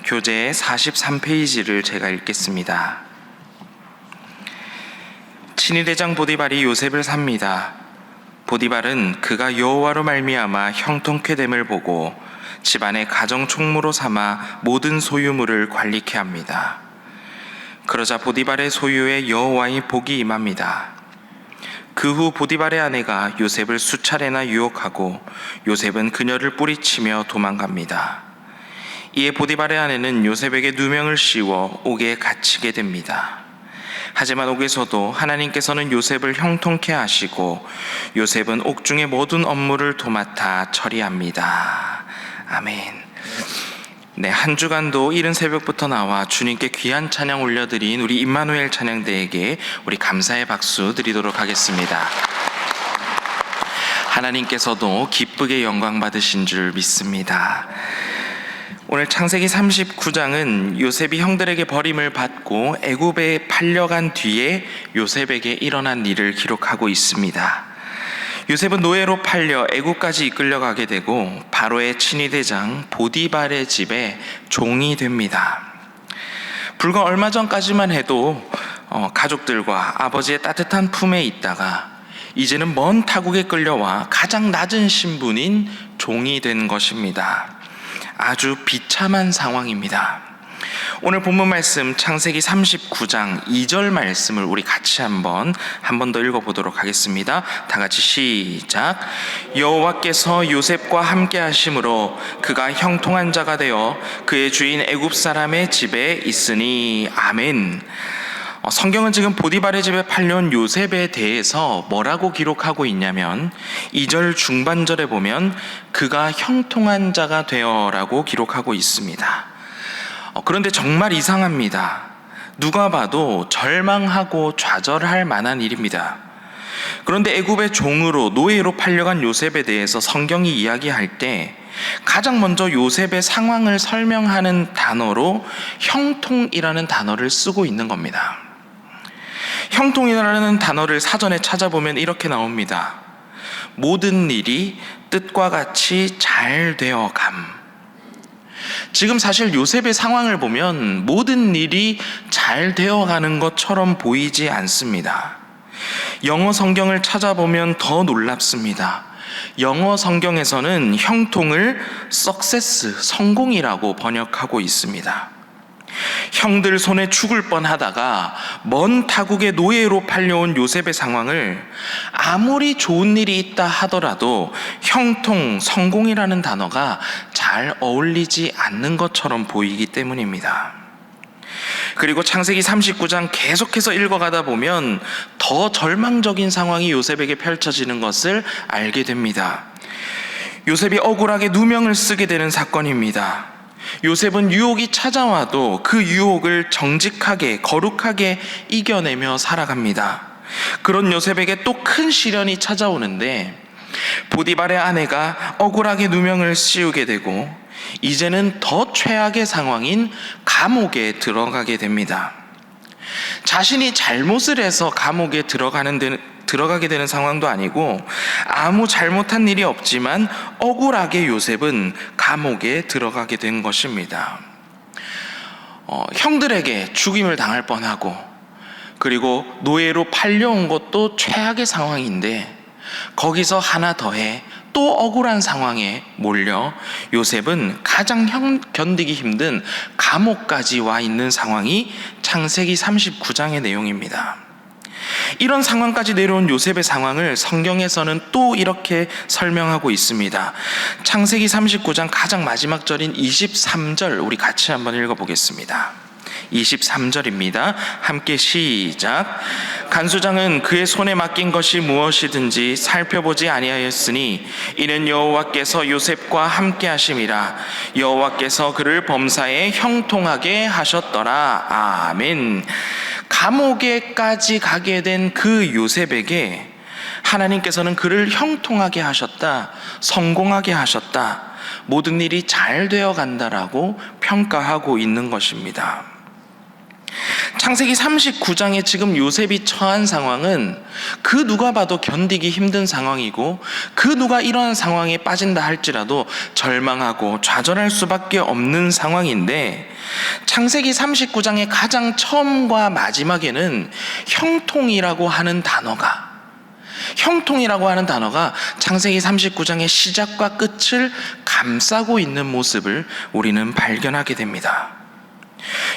교재의 43페이지를 제가 읽겠습니다. 친위대장 보디발이 요셉을 삽니다. 보디발은 그가 여호와로 말미암아 형통케 됨을 보고 집안의 가정 총무로 삼아 모든 소유물을 관리케 합니다. 그러자 보디발의 소유에 여호와의 복이 임합니다. 그 후 보디발의 아내가 요셉을 수차례나 유혹하고 요셉은 그녀를 뿌리치며 도망갑니다. 이에 보디발의 아내는 요셉에게 누명을 씌워 옥에 갇히게 됩니다. 하지만 옥에서도 하나님께서는 요셉을 형통케 하시고 요셉은 옥중의 모든 업무를 도맡아 처리합니다. 아멘. 네, 한 주간도 이른 새벽부터 나와 주님께 귀한 찬양 올려드린 우리 임마누엘 찬양대에게 우리 감사의 박수 드리도록 하겠습니다. 하나님께서도 기쁘게 영광 받으신 줄 믿습니다. 오늘 창세기 39장은 요셉이 형들에게 버림을 받고 애굽에 팔려간 뒤에 요셉에게 일어난 일을 기록하고 있습니다. 요셉은 노예로 팔려 애굽까지 이끌려가게 되고 바로의 친위대장 보디발의 집에 종이 됩니다. 불과 얼마 전까지만 해도 가족들과 아버지의 따뜻한 품에 있다가 이제는 먼 타국에 끌려와 가장 낮은 신분인 종이 된 것입니다. 아주 비참한 상황입니다. 오늘 본문 말씀 창세기 39장 2절 말씀을 우리 같이 한 번 더 읽어보도록 하겠습니다. 다 같이 시작. 여호와께서 요셉과 함께 하심으로 그가 형통한 자가 되어 그의 주인 애굽 사람의 집에 있으니. 아멘. 성경은 지금 보디발의 집에 팔려온 요셉에 대해서 뭐라고 기록하고 있냐면 2절 중반절에 보면 그가 형통한 자가 되어라고 기록하고 있습니다. 그런데 정말 이상합니다. 누가 봐도 절망하고 좌절할 만한 일입니다. 그런데 애굽의 종으로 노예로 팔려간 요셉에 대해서 성경이 이야기할 때 가장 먼저 요셉의 상황을 설명하는 단어로 형통이라는 단어를 쓰고 있는 겁니다. 형통이라는 단어를 사전에 찾아보면 이렇게 나옵니다. 모든 일이 뜻과 같이 잘 되어감. 지금 사실 요셉의 상황을 보면 모든 일이 잘 되어가는 것처럼 보이지 않습니다. 영어 성경을 찾아보면 더 놀랍습니다. 영어 성경에서는 형통을 success, 성공이라고 번역하고 있습니다. 형들 손에 죽을 뻔하다가 먼 타국의 노예로 팔려온 요셉의 상황을 아무리 좋은 일이 있다 하더라도 형통, 성공이라는 단어가 잘 어울리지 않는 것처럼 보이기 때문입니다. 그리고 창세기 39장 계속해서 읽어가다 보면 더 절망적인 상황이 요셉에게 펼쳐지는 것을 알게 됩니다. 요셉이 억울하게 누명을 쓰게 되는 사건입니다. 요셉은 유혹이 찾아와도 그 유혹을 정직하게 거룩하게 이겨내며 살아갑니다. 그런 요셉에게 또 큰 시련이 찾아오는데 보디발의 아내가 억울하게 누명을 씌우게 되고 이제는 더 최악의 상황인 감옥에 들어가게 됩니다. 자신이 잘못을 해서 감옥에 들어가게 되는 상황도 아니고 아무 잘못한 일이 없지만 억울하게 요셉은 감옥에 들어가게 된 것입니다. 형들에게 죽임을 당할 뻔하고 그리고 노예로 팔려온 것도 최악의 상황인데 거기서 하나 더해 또 억울한 상황에 몰려 요셉은 가장 견디기 힘든 감옥까지 와 있는 상황이 창세기 39장의 내용입니다. 이런 상황까지 내려온 요셉의 상황을 성경에서는 또 이렇게 설명하고 있습니다. 창세기 39장 가장 마지막 절인 23절 우리 같이 한번 읽어보겠습니다. 23절입니다. 함께 시작. 간수장은 그의 손에 맡긴 것이 무엇이든지 살펴보지 아니하였으니 이는 여호와께서 요셉과 함께 하심이라. 여호와께서 그를 범사에 형통하게 하셨더라. 아멘. 감옥에까지 가게 된 그 요셉에게 하나님께서는 그를 형통하게 하셨다, 성공하게 하셨다, 모든 일이 잘 되어 간다라고 평가하고 있는 것입니다. 창세기 39장에 지금 요셉이 처한 상황은 그 누가 봐도 견디기 힘든 상황이고, 그 누가 이러한 상황에 빠진다 할지라도 절망하고 좌절할 수밖에 없는 상황인데, 창세기 39장의 가장 처음과 마지막에는 형통이라고 하는 단어가 창세기 39장의 시작과 끝을 감싸고 있는 모습을 우리는 발견하게 됩니다.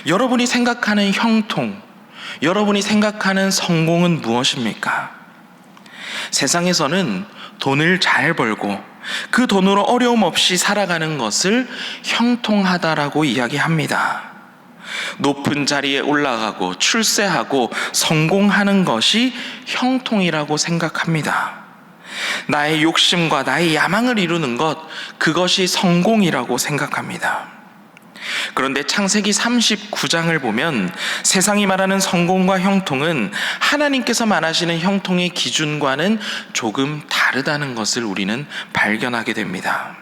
여러분이 생각하는 형통, 여러분이 생각하는 성공은 무엇입니까? 세상에서는 돈을 잘 벌고 그 돈으로 어려움 없이 살아가는 것을 형통하다라고 이야기합니다. 높은 자리에 올라가고 출세하고 성공하는 것이 형통이라고 생각합니다. 나의 욕심과 나의 야망을 이루는 것, 그것이 성공이라고 생각합니다. 그런데 창세기 39장을 보면 세상이 말하는 성공과 형통은 하나님께서 말하시는 형통의 기준과는 조금 다르다는 것을 우리는 발견하게 됩니다.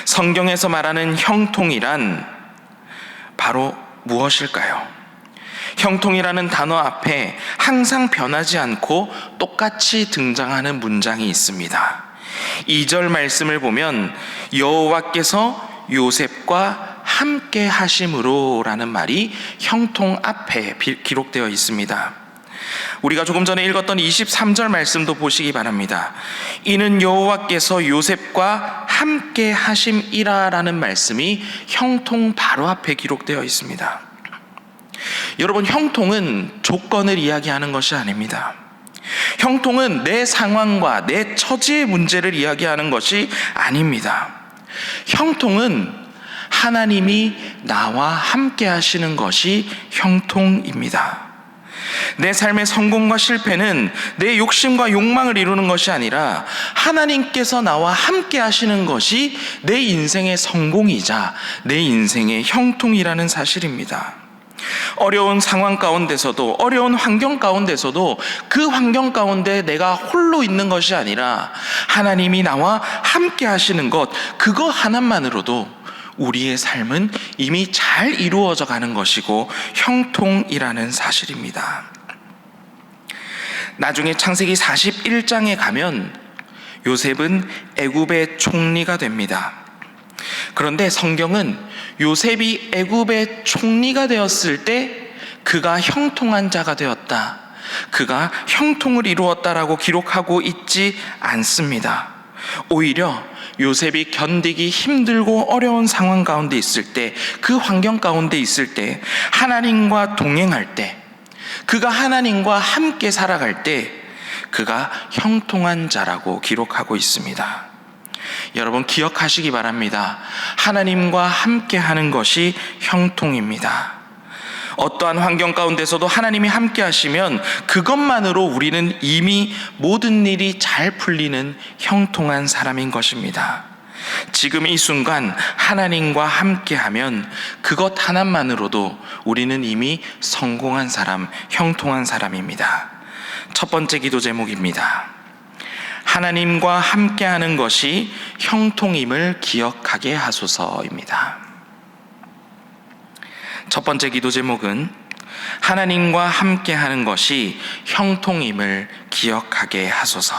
성경에서 말하는 형통이란 바로 무엇일까요? 형통이라는 단어 앞에 항상 변하지 않고 똑같이 등장하는 문장이 있습니다. 2절 말씀을 보면 여호와께서 요셉과 함께 하심으로 라는 말이 형통 앞에 기록되어 있습니다. 우리가 조금 전에 읽었던 23절 말씀도 보시기 바랍니다. 이는 여호와께서 요셉과 함께 하심이라 라는 말씀이 형통 바로 앞에 기록되어 있습니다. 여러분, 형통은 조건을 이야기하는 것이 아닙니다. 형통은 내 상황과 내 처지의 문제를 이야기하는 것이 아닙니다. 형통은 하나님이 나와 함께 하시는 것이 형통입니다. 내 삶의 성공과 실패는 내 욕심과 욕망을 이루는 것이 아니라 하나님께서 나와 함께 하시는 것이 내 인생의 성공이자 내 인생의 형통이라는 사실입니다. 어려운 상황 가운데서도, 어려운 환경 가운데서도 그 환경 가운데 내가 홀로 있는 것이 아니라 하나님이 나와 함께 하시는 것, 그거 하나만으로도 우리의 삶은 이미 잘 이루어져 가는 것이고 형통이라는 사실입니다. 나중에 창세기 41장에 가면 요셉은 애굽의 총리가 됩니다. 그런데 성경은 요셉이 애굽의 총리가 되었을 때 그가 형통한 자가 되었다, 그가 형통을 이루었다라고 기록하고 있지 않습니다. 오히려 요셉이 견디기 힘들고 어려운 상황 가운데 있을 때, 그 환경 가운데 있을 때, 하나님과 동행할 때, 그가 하나님과 함께 살아갈 때 그가 형통한 자라고 기록하고 있습니다. 여러분, 기억하시기 바랍니다. 하나님과 함께 하는 것이 형통입니다. 어떠한 환경 가운데서도 하나님이 함께 하시면 그것만으로 우리는 이미 모든 일이 잘 풀리는 형통한 사람인 것입니다. 지금 이 순간 하나님과 함께하면 그것 하나만으로도 우리는 이미 성공한 사람, 형통한 사람입니다. 첫 번째 기도 제목입니다. 하나님과 함께하는 것이 형통임을 기억하게 하소서입니다. 첫 번째 기도 제목은 하나님과 함께하는 것이 형통임을 기억하게 하소서.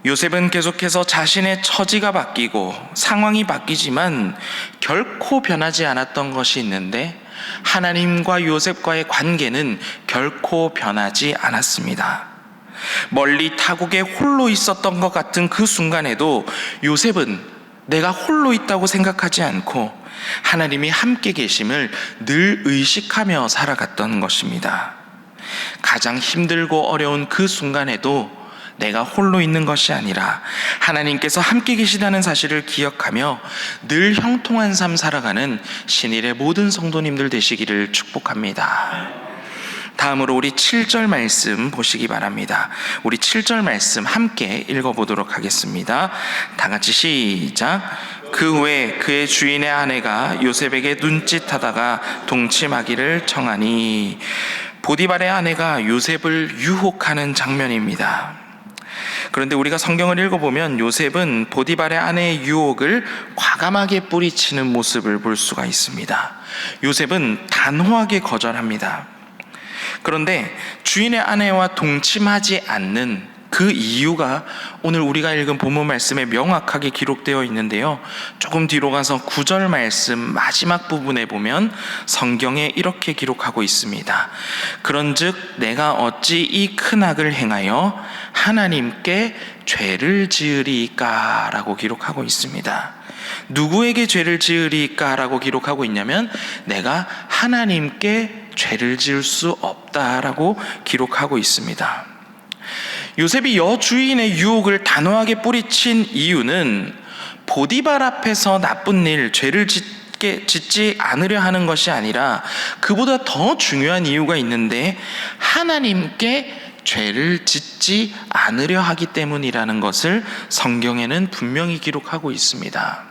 요셉은 계속해서 자신의 처지가 바뀌고 상황이 바뀌지만 결코 변하지 않았던 것이 있는데, 하나님과 요셉과의 관계는 결코 변하지 않았습니다. 멀리 타국에 홀로 있었던 것 같은 그 순간에도 요셉은 내가 홀로 있다고 생각하지 않고 하나님이 함께 계심을 늘 의식하며 살아갔던 것입니다. 가장 힘들고 어려운 그 순간에도 내가 홀로 있는 것이 아니라 하나님께서 함께 계시다는 사실을 기억하며 늘 형통한 삶 살아가는 신일의 모든 성도님들 되시기를 축복합니다. 다음으로 우리 7절 말씀 보시기 바랍니다. 우리 7절 말씀 함께 읽어보도록 하겠습니다. 다 같이 시작. 그 후에 그의 주인의 아내가 요셉에게 눈짓하다가 동침하기를 청하니, 보디발의 아내가 요셉을 유혹하는 장면입니다. 그런데 우리가 성경을 읽어보면 요셉은 보디발의 아내의 유혹을 과감하게 뿌리치는 모습을 볼 수가 있습니다. 요셉은 단호하게 거절합니다. 그런데 주인의 아내와 동침하지 않는 그 이유가 오늘 우리가 읽은 본문 말씀에 명확하게 기록되어 있는데요. 조금 뒤로 가서 9절 말씀 마지막 부분에 보면 성경에 이렇게 기록하고 있습니다. 그런즉 내가 어찌 이 큰 악을 행하여 하나님께 죄를 지으리까 라고 기록하고 있습니다. 누구에게 죄를 지으리까 라고 기록하고 있냐면 내가 하나님께 죄를 지을 수 없다라고 기록하고 있습니다. 요셉이 여주인의 유혹을 단호하게 뿌리친 이유는 보디발 앞에서 나쁜 일, 죄를 짓지 않으려 하는 것이 아니라 그보다 더 중요한 이유가 있는데 하나님께 죄를 짓지 않으려 하기 때문이라는 것을 성경에는 분명히 기록하고 있습니다.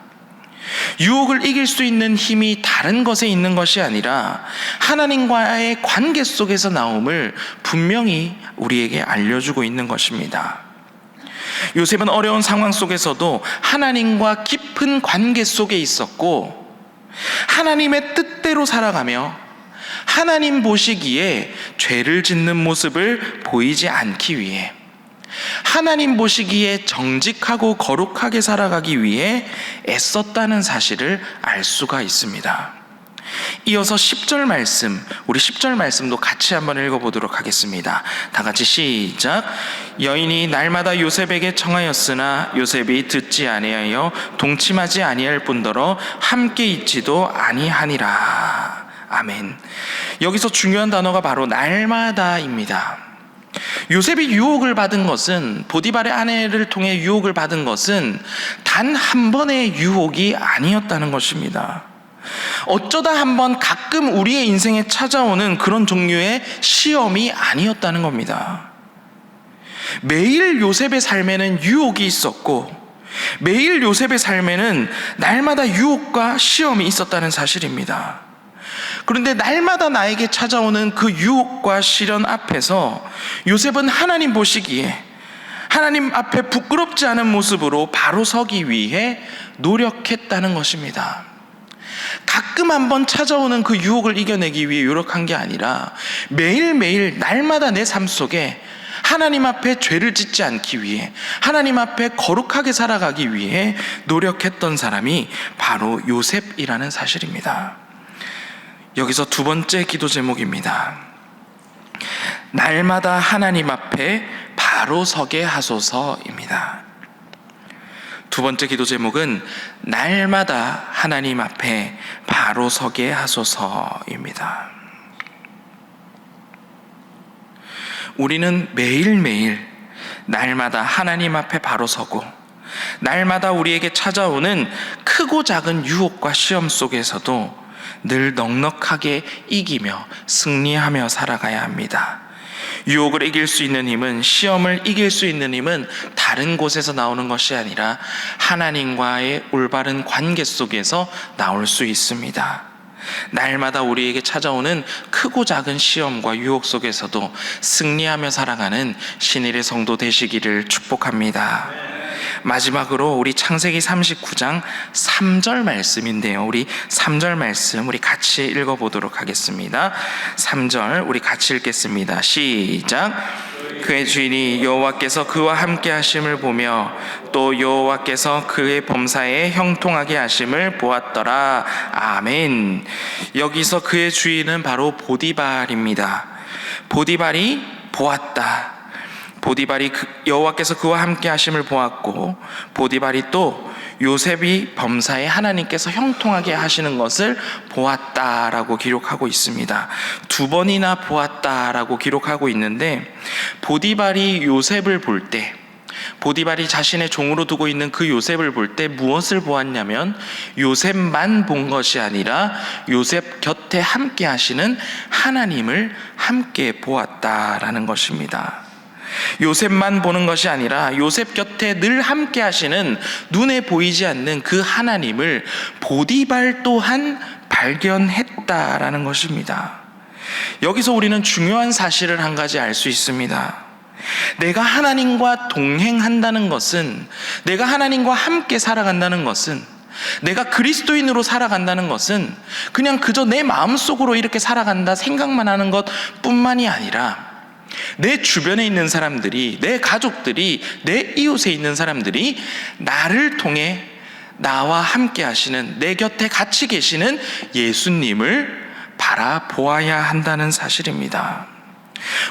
유혹을 이길 수 있는 힘이 다른 것에 있는 것이 아니라 하나님과의 관계 속에서 나옴을 분명히 우리에게 알려주고 있는 것입니다. 요셉은 어려운 상황 속에서도 하나님과 깊은 관계 속에 있었고 하나님의 뜻대로 살아가며 하나님 보시기에 죄를 짓는 모습을 보이지 않기 위해 하나님 보시기에 정직하고 거룩하게 살아가기 위해 애썼다는 사실을 알 수가 있습니다. 이어서 10절 말씀, 우리 10절 말씀도 같이 한번 읽어보도록 하겠습니다. 다 같이 시작. 여인이 날마다 요셉에게 청하였으나 요셉이 듣지 아니하여 동침하지 아니할 뿐더러 함께 있지도 아니하니라. 아멘. 여기서 중요한 단어가 바로 날마다입니다. 요셉이 유혹을 받은 것은, 보디발의 아내를 통해 유혹을 받은 것은 단 한 번의 유혹이 아니었다는 것입니다. 어쩌다 한번 가끔 우리의 인생에 찾아오는 그런 종류의 시험이 아니었다는 겁니다. 매일 요셉의 삶에는 유혹이 있었고 매일 요셉의 삶에는 날마다 유혹과 시험이 있었다는 사실입니다. 그런데 날마다 나에게 찾아오는 그 유혹과 시련 앞에서 요셉은 하나님 보시기에 하나님 앞에 부끄럽지 않은 모습으로 바로 서기 위해 노력했다는 것입니다. 가끔 한번 찾아오는 그 유혹을 이겨내기 위해 노력한 게 아니라 매일매일 날마다 내 삶 속에 하나님 앞에 죄를 짓지 않기 위해 하나님 앞에 거룩하게 살아가기 위해 노력했던 사람이 바로 요셉이라는 사실입니다. 여기서 두 번째 기도 제목입니다. 날마다 하나님 앞에 바로 서게 하소서입니다. 두 번째 기도 제목은 날마다 하나님 앞에 바로 서게 하소서입니다. 우리는 매일매일 날마다 하나님 앞에 바로 서고 날마다 우리에게 찾아오는 크고 작은 유혹과 시험 속에서도 늘 넉넉하게 이기며 승리하며 살아가야 합니다. 유혹을 이길 수 있는 힘은, 시험을 이길 수 있는 힘은 다른 곳에서 나오는 것이 아니라 하나님과의 올바른 관계 속에서 나올 수 있습니다. 날마다 우리에게 찾아오는 크고 작은 시험과 유혹 속에서도 승리하며 살아가는 신일의 성도 되시기를 축복합니다. 마지막으로 우리 창세기 39장 3절 말씀인데요. 우리 3절 말씀 우리 같이 읽어보도록 하겠습니다. 3절 우리 같이 읽겠습니다. 시작. 그의 주인이 여호와께서 그와 함께 하심을 보며 또 여호와께서 그의 범사에 형통하게 하심을 보았더라. 아멘. 여기서 그의 주인은 바로 보디발입니다. 보디발이 보았다. 보디발이 여호와께서 그와 함께 하심을 보았고 보디발이 또 요셉이 범사에 하나님께서 형통하게 하시는 것을 보았다라고 기록하고 있습니다. 두 번이나 보았다라고 기록하고 있는데 보디발이 요셉을 볼 때, 보디발이 자신의 종으로 두고 있는 그 요셉을 볼 때 무엇을 보았냐면 요셉만 본 것이 아니라 요셉 곁에 함께 하시는 하나님을 함께 보았다라는 것입니다. 요셉만 보는 것이 아니라 요셉 곁에 늘 함께 하시는 눈에 보이지 않는 그 하나님을 보디발 또한 발견했다라는 것입니다. 여기서 우리는 중요한 사실을 한 가지 알 수 있습니다. 내가 하나님과 동행한다는 것은, 내가 하나님과 함께 살아간다는 것은, 내가 그리스도인으로 살아간다는 것은 그냥 그저 내 마음속으로 이렇게 살아간다 생각만 하는 것뿐만이 아니라 내 주변에 있는 사람들이, 내 가족들이, 내 이웃에 있는 사람들이 나를 통해 나와 함께 하시는, 내 곁에 같이 계시는 예수님을 바라보아야 한다는 사실입니다.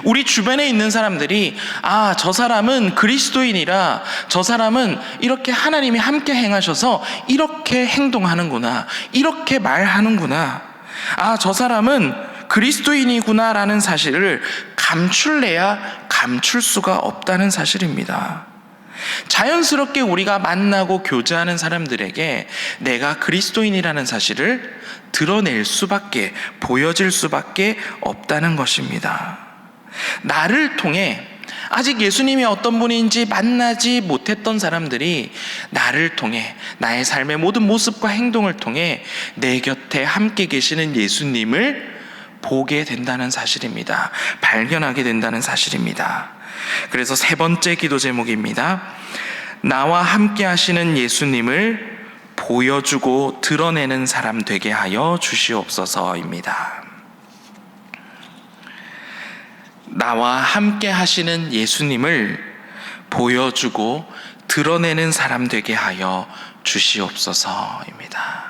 우리 주변에 있는 사람들이 저 사람은 그리스도인이라, 저 사람은 이렇게 하나님이 함께 행하셔서 이렇게 행동하는구나, 이렇게 말하는구나, 저 사람은 그리스도인이구나 라는 사실을 감출래야 감출 수가 없다는 사실입니다. 자연스럽게 우리가 만나고 교제하는 사람들에게 내가 그리스도인이라는 사실을 드러낼 수밖에, 보여질 수밖에 없다는 것입니다. 나를 통해 아직 예수님이 어떤 분인지 만나지 못했던 사람들이 나를 통해, 나의 삶의 모든 모습과 행동을 통해 내 곁에 함께 계시는 예수님을 보게 된다는 사실입니다. 발견하게 된다는 사실입니다. 그래서 세 번째 기도 제목입니다. 나와 함께 하시는 예수님을 보여주고 드러내는 사람 되게 하여 주시옵소서입니다. 나와 함께 하시는 예수님을 보여주고 드러내는 사람 되게 하여 주시옵소서입니다.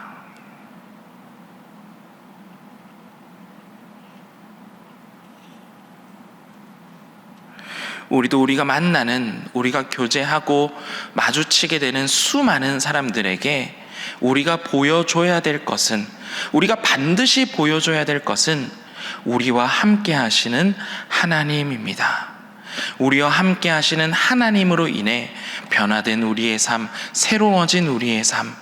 우리도 우리가 만나는, 우리가 교제하고 마주치게 되는 수많은 사람들에게 우리가 보여줘야 될 것은, 우리가 반드시 보여줘야 될 것은 우리와 함께 하시는 하나님입니다. 우리와 함께 하시는 하나님으로 인해 변화된 우리의 삶, 새로워진 우리의 삶,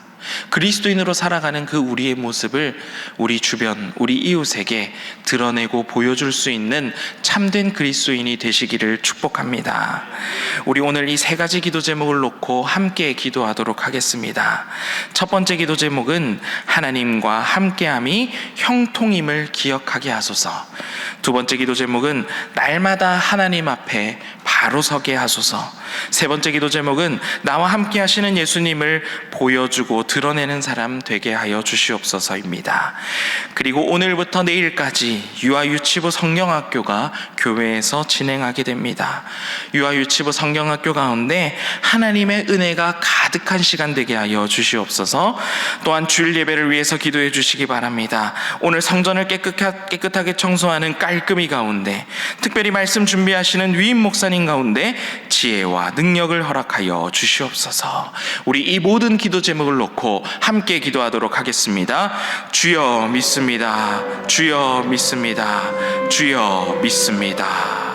그리스도인으로 살아가는 그 우리의 모습을 우리 주변, 우리 이웃에게 드러내고 보여줄 수 있는 참된 그리스도인이 되시기를 축복합니다. 우리 오늘 이 세 가지 기도 제목을 놓고 함께 기도하도록 하겠습니다. 첫 번째 기도 제목은 하나님과 함께함이 형통임을 기억하게 하소서. 두 번째 기도 제목은 날마다 하나님 앞에 바로 서게 하소서. 세 번째 기도 제목은 나와 함께 하시는 예수님을 보여주고 드러내는 사람 되게 하여 주시옵소서입니다. 그리고 오늘부터 내일까지 유아유치부 성경학교가 교회에서 진행하게 됩니다. 유아유치부 성경학교 가운데 하나님의 은혜가 가득한 시간 되게 하여 주시옵소서. 또한 주일 예배를 위해서 기도해 주시기 바랍니다. 오늘 성전을 깨끗하게 청소하는 깔끔이 가운데, 특별히 말씀 준비하시는 위임 목사님 가운데 지혜와 능력을 허락하여 주시옵소서. 우리 이 모든 기도 제목을 놓고 함께 기도하도록 하겠습니다. 주여 믿습니다. 주여 믿습니다. 주여 믿습니다.